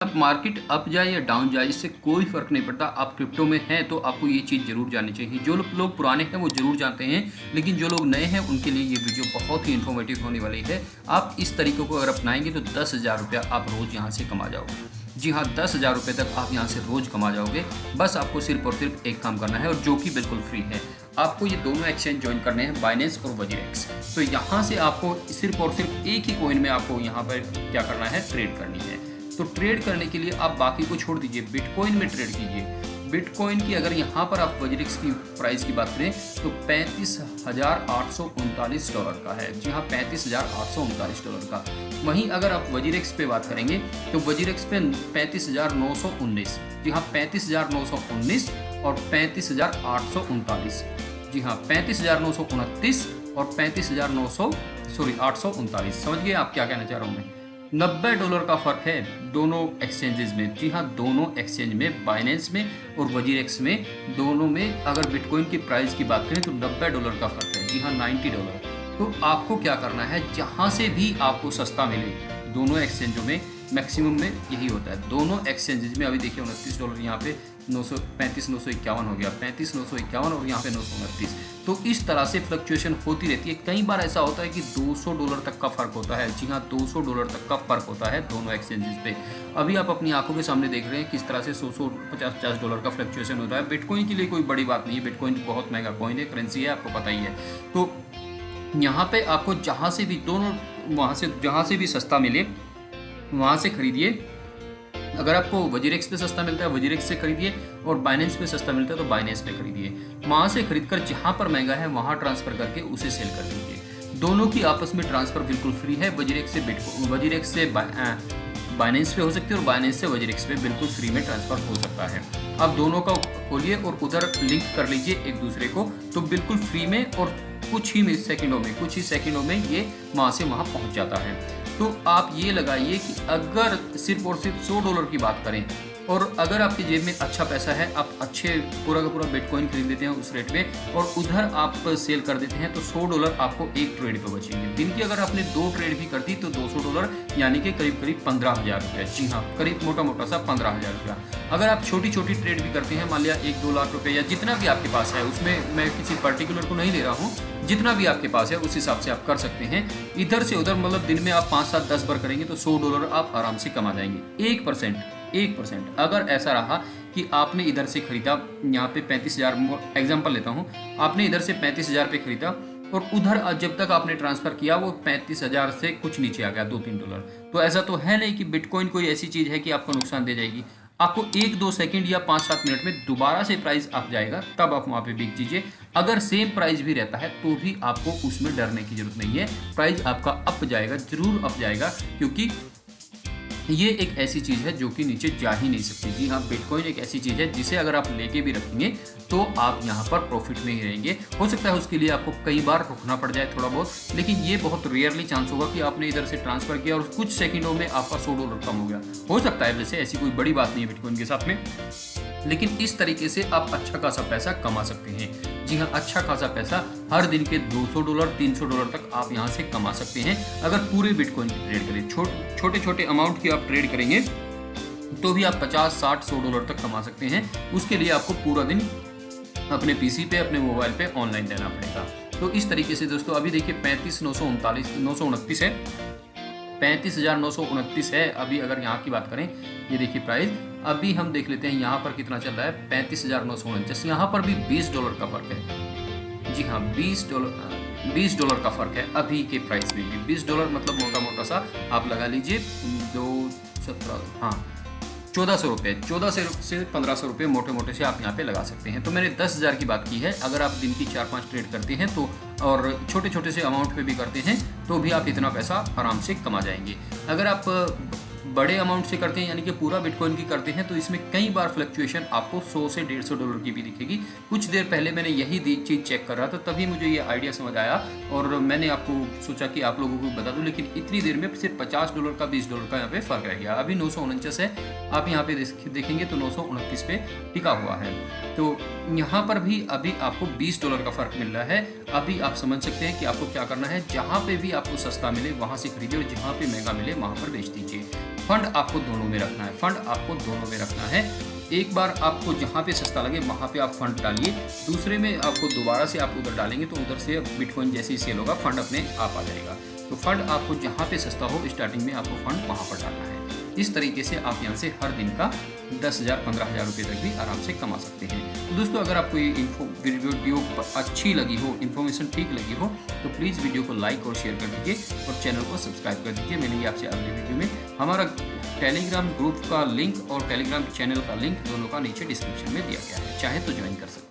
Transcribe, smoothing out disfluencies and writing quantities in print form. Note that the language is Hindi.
अब मार्केट अप जाए या डाउन जाए इससे कोई फ़र्क नहीं पड़ता। आप क्रिप्टो में हैं तो आपको ये चीज़ ज़रूर जाननी चाहिए। जो लोग पुराने हैं वो ज़रूर जानते हैं, लेकिन जो लोग नए हैं उनके लिए ये वीडियो बहुत ही इन्फॉर्मेटिव होने वाली है। आप इस तरीक़े को अगर अपनाएंगे तो 10,000 रुपया आप रोज़ यहाँ से कमा जाओगे। जी हाँ, 10,000 रुपये तक आप यहाँ से रोज़ कमा जाओगे। बस आपको सिर्फ और सिर्फ एक काम करना है, और जो कि बिल्कुल फ्री है। आपको ये दोनों एक्सचेंज ज्वाइन करने हैं, बाइनेंस और वजीरेक्स। तो यहाँ से आपको सिर्फ और सिर्फ एक ही कॉइन में आपको यहाँ पर क्या करना है, ट्रेड करनी है। तो ट्रेड करने के लिए आप बाकी को छोड़ दीजिए, बिटकॉइन में ट्रेड कीजिए। बिटकॉइन की अगर यहाँ पर आप वजीरेक्स की प्राइस की बात करें तो $35,839 का है। जी हाँ, $35,839 का। वहीं अगर आप वजीरेक्स पे बात करेंगे तो वजीरेक्स पे 35,919, जी हाँ 35,919 और 35,839, जी हाँ 35,929 और 839, समझ गए आप क्या कहना चाह रहा हूँ मैं। $90 का फ़र्क है दोनों एक्सचेंजेस में। जी हाँ, दोनों एक्सचेंज में, बाइनेंस में और वजीरेक्स में, दोनों में अगर बिटकॉइन की प्राइस की बात करें तो $90 का फ़र्क है। जी हाँ, $90। तो आपको क्या करना है, जहाँ से भी आपको सस्ता मिले, दोनों एक्सचेंजों में मैक्सिमम में यही होता है। दोनों एक्सचेंजेस में अभी देखिए $29 यहाँ पे 35,951 हो गया, 35,951 और यहाँ पे 929। तो इस तरह से फ्लक्चुएशन होती रहती है। कई बार ऐसा होता है कि $200 तक का फ़र्क होता है। जी हाँ, $200 तक का फ़र्क होता है दोनों एक्सचेंजेस पे। अभी आप अपनी आंखों के सामने देख रहे हैं किस तरह से 100-150 का फ्लक्चुएशन होता है। बिटकॉइन के लिए कोई बड़ी बात नहीं है, बिटकॉइन बहुत महंगा कॉइन है, करेंसी है, आपको पता ही है। तो यहाँ पे आपको जहाँ से भी जहाँ से भी सस्ता मिले वहाँ से खरीदिए। अगर आपको वजीरेक्स पे सस्ता मिलता है वजीरेक्स से खरीदिए, और बाइनेंस पे सस्ता मिलता है तो बाइनेंस पे खरीदिए। वहाँ से खरीदकर जहाँ पर महंगा है वहाँ ट्रांसफ़र करके उसे सेल कर दीजिए। दोनों की आपस में ट्रांसफ़र बिल्कुल फ्री है। वजीरेक्स से बाइनेंस पे हो सकती है और बाइनेंस से वजीरेक्स पे बिल्कुल फ्री में ट्रांसफ़र हो सकता है। आप दोनों का खोलिए और उधर लिंक कर लीजिए एक दूसरे को, तो बिल्कुल फ्री में और कुछ ही सेकंडों में ये वहाँ से वहाँ पहुँच जाता है। तो आप ये लगाइए कि अगर सिर्फ और सिर्फ $100 की बात करें, और अगर आपकी जेब में अच्छा पैसा है, आप अच्छे पूरा का पूरा बिटकॉइन खरीद लेते हैं उस रेट पे और उधर आप सेल कर देते हैं, तो $100 आपको एक ट्रेड पे बचेंगे। दिन की अगर आपने 2 ट्रेड भी कर दी तो $200 यानी कि करीब 15,000 रुपया। जी हाँ, करीब मोटा सा 15,000 रुपया। अगर आप छोटी ट्रेड भी करते हैं, मान लिया 1-2 लाख रुपये या जितना भी आपके पास है, उसमें मैं किसी पर्टिकुलर को नहीं ले रहा हूँ, जितना भी आपके पास है उस हिसाब से आप कर सकते हैं। इधर से उधर मतलब दिन में आप 5, 7, 10 बार करेंगे तो $100 आप आराम से कमा जाएंगे। 1% अगर ऐसा रहा कि आपने इधर से खरीदा, यहाँ पे 35,000 एग्जाम्पल लेता हूँ, आपने इधर से 35,000 पे खरीदा और उधर जब तक आपने ट्रांसफ़र किया वो 35,000 से कुछ नीचे आ गया, $2-3। तो ऐसा तो है नहीं कि बिटकॉइन कोई ऐसी चीज़ है कि आपको नुकसान दे जाएगी। आपको 1-2 सेकंड या 5-7 मिनट में दोबारा से प्राइस अप जाएगा, तब आप वहाँ पे बिक दीजिए। अगर सेम प्राइस भी रहता है तो भी आपको उसमें डरने की ज़रूरत नहीं है। प्राइस आपका अप जाएगा, ज़रूर अप जाएगा, क्योंकि ये एक ऐसी चीज़ है जो कि नीचे जा ही नहीं सकती। जी हाँ, बिटकॉइन एक ऐसी चीज़ है जिसे अगर आप लेके भी रखेंगे तो आप यहाँ पर प्रॉफिट में ही रहेंगे। हो सकता है उसके लिए आपको कई बार रुकना पड़ जाए थोड़ा बहुत, लेकिन ये बहुत रेयरली चांस होगा कि आपने इधर से ट्रांसफ़र किया और कुछ सेकंडों में आपका $100 कम हो गया। हो सकता है, वैसे ऐसी कोई बड़ी बात नहीं है बिटकॉइन के साथ में, लेकिन इस तरीके से आप अच्छा खासा पैसा कमा सकते हैं। जी हाँ, अच्छा खासा पैसा हर दिन के $200, $300 तक आप यहाँ से कमा सकते हैं अगर पूरे बिटकॉइन की ट्रेड करें। छोटे अमाउंट की आप ट्रेड करेंगे तो भी आप $50, $60, $100 तक कमा सकते हैं। उसके लिए आपको पूरा दिन अपने पीसी पे, अपने मोबाइल पे ऑनलाइन देना पड़ेगा। तो इस तरीके से दोस्तों अभी देखिए 35,929 है, 35,929 है। अभी अगर यहाँ की बात करें, ये देखिए प्राइस अभी हम देख लेते हैं यहाँ पर कितना चल रहा है, 35,949। यहाँ पर भी $20 का फ़र्क है। जी हाँ, $20 का फ़र्क है अभी के प्राइस में भी। $20 मतलब मोटा सा आप लगा लीजिए 217, हाँ 1,400 रुपये, 1,400 से 1,500 रुपये मोटे से आप यहाँ पे लगा सकते हैं। तो मैंने 10,000 की बात की है। अगर आप दिन की 4-5 ट्रेड करते हैं तो, और छोटे से अमाउंट पे भी करते हैं, तो भी आप इतना पैसा आराम से कमा जाएंगे। अगर आप बड़े अमाउंट से करते हैं, यानी कि पूरा बिटकॉइन की करते हैं, तो इसमें कई बार फ्लक्चुएशन आपको $100 से $150 की भी दिखेगी। कुछ देर पहले मैंने यही चीज़ चेक कर रहा था, तभी मुझे ये आइडिया समझ आया और मैंने आपको सोचा कि आप लोगों को बता दूं, लेकिन इतनी देर में सिर्फ $50 का $20 का यहाँ पे फ़र्क रह गया। अभी 949 है, आप यहाँ पे देखेंगे तो 929 पे टिका हुआ है। तो यहाँ पर भी अभी आपको $20 का फ़र्क मिल रहा है। अभी आप समझ सकते हैं कि आपको क्या करना है। जहाँ पे भी आपको सस्ता मिले वहाँ से खरीदिए और जहाँ पे महंगा मिले वहाँ पर बेच दीजिए। फंड आपको दोनों में रखना है, फंड आपको दोनों में रखना है। एक बार आपको जहाँ पे सस्ता लगे वहाँ पे आप फंड डालिए, दूसरे में आपको दोबारा से आप उधर डालेंगे तो उधर से बिटकॉइन जैसे ही सेल होगा फंड अपने आप आ जाएगा। तो फंड आपको जहाँ पे सस्ता हो स्टार्टिंग में आपको फंड वहाँ पर डालना है। इस तरीके से आप यहाँ से हर दिन का 10,000 15,000 रुपये तक भी आराम से कमा सकते हैं। तो दोस्तों अगर आपको ये वीडियो अच्छी लगी हो, इन्फॉर्मेशन ठीक लगी हो, तो प्लीज़ वीडियो को लाइक और शेयर कर दीजिए और चैनल को सब्सक्राइब कर दीजिए। मिलेंगे आपसे अगले वीडियो में। हमारा टेलीग्राम ग्रुप का लिंक और टेलीग्राम चैनल का लिंक दोनों का नीचे डिस्क्रिप्शन में दिया गया है, चाहे तो ज्वाइन कर सकते हैं।